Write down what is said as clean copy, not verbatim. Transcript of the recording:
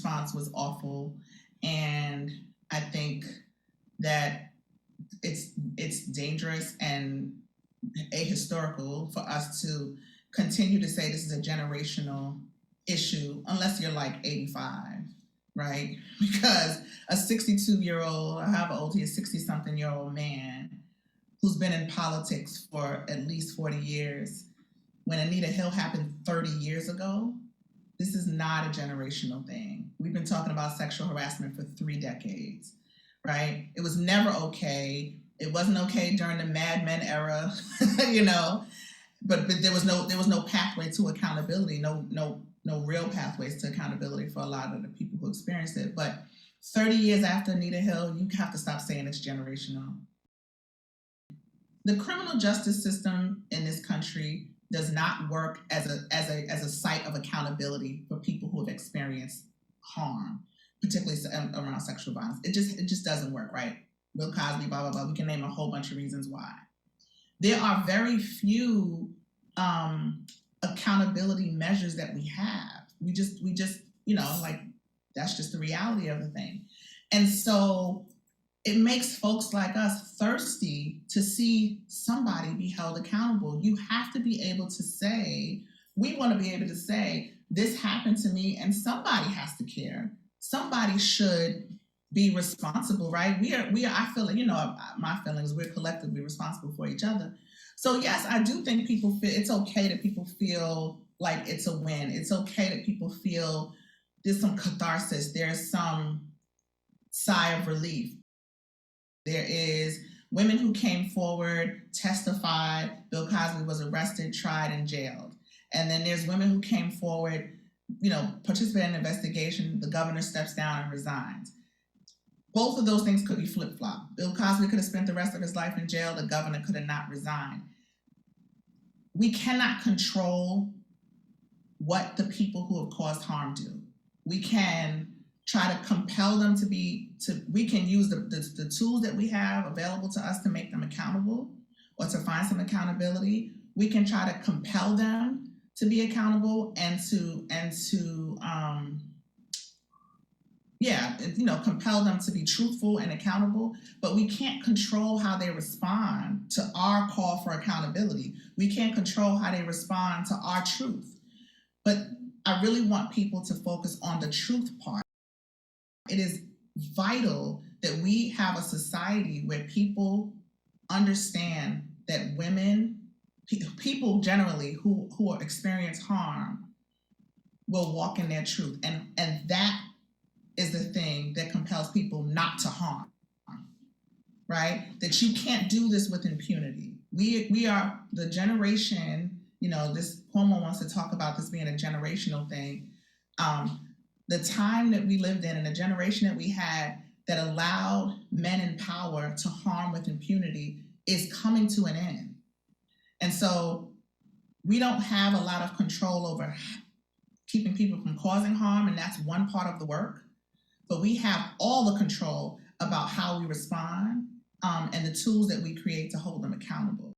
response was awful, and I think that it's dangerous and ahistorical for us to continue to say this is a generational issue unless you're like 85, right? Because a 62-year-old, however old he is, 60-something-year-old man who's been in politics for at least 40 years, when Anita Hill happened 30 years ago, this is not a generational thing. We've been talking about sexual harassment for 3 decades, right? It was never okay. It wasn't okay during the Mad Men era, but there was no pathway to accountability, no real pathways to accountability for a lot of the people who experienced it. But 30 years after Anita Hill, you have to stop saying it's generational. The criminal justice system in this country does not work as a site of accountability for people who have experienced harm, particularly around sexual violence. It just doesn't work, right? Bill Cosby, blah, blah, blah. We can name a whole bunch of reasons why. There are very few accountability measures that we have. We just, that's just the reality of the thing. And so it makes folks like us thirsty to see somebody be held accountable. You have to be able to say, we want to be able to say, this happened to me, and somebody has to care. Somebody should be responsible, right? We are. I feel like, my feelings, we're collectively responsible for each other. So yes, I do think people feel, it's okay that people feel like it's a win. It's okay that people feel there's some catharsis, there's some sigh of relief. There is women who came forward, testified, Bill Cosby was arrested, tried, and jailed. And then there's women who came forward, participated in an investigation, the governor steps down and resigns. Both of those things could be flip-flopped. Bill Cosby could have spent the rest of his life in jail, the governor could have not resigned. We cannot control what the people who have caused harm do. We can try to compel them we can use the tools that we have available to us to make them accountable or to find some accountability. We can try to compel them to be accountable and to compel them to be truthful and accountable, but we can't control how they respond to our call for accountability. We can't control how they respond to our truth. But I really want people to focus on the truth part. It is vital that we have a society where people understand that women, people generally who experience harm, will walk in their truth. And that is the thing that compels people not to harm, right? That you can't do this with impunity. We are the generation, this Cuomo wants to talk about this being a generational thing. The time that we lived in and the generation that we had that allowed men in power to harm with impunity is coming to an end. And so we don't have a lot of control over keeping people from causing harm, and that's one part of the work. But we have all the control about how we respond and the tools that we create to hold them accountable.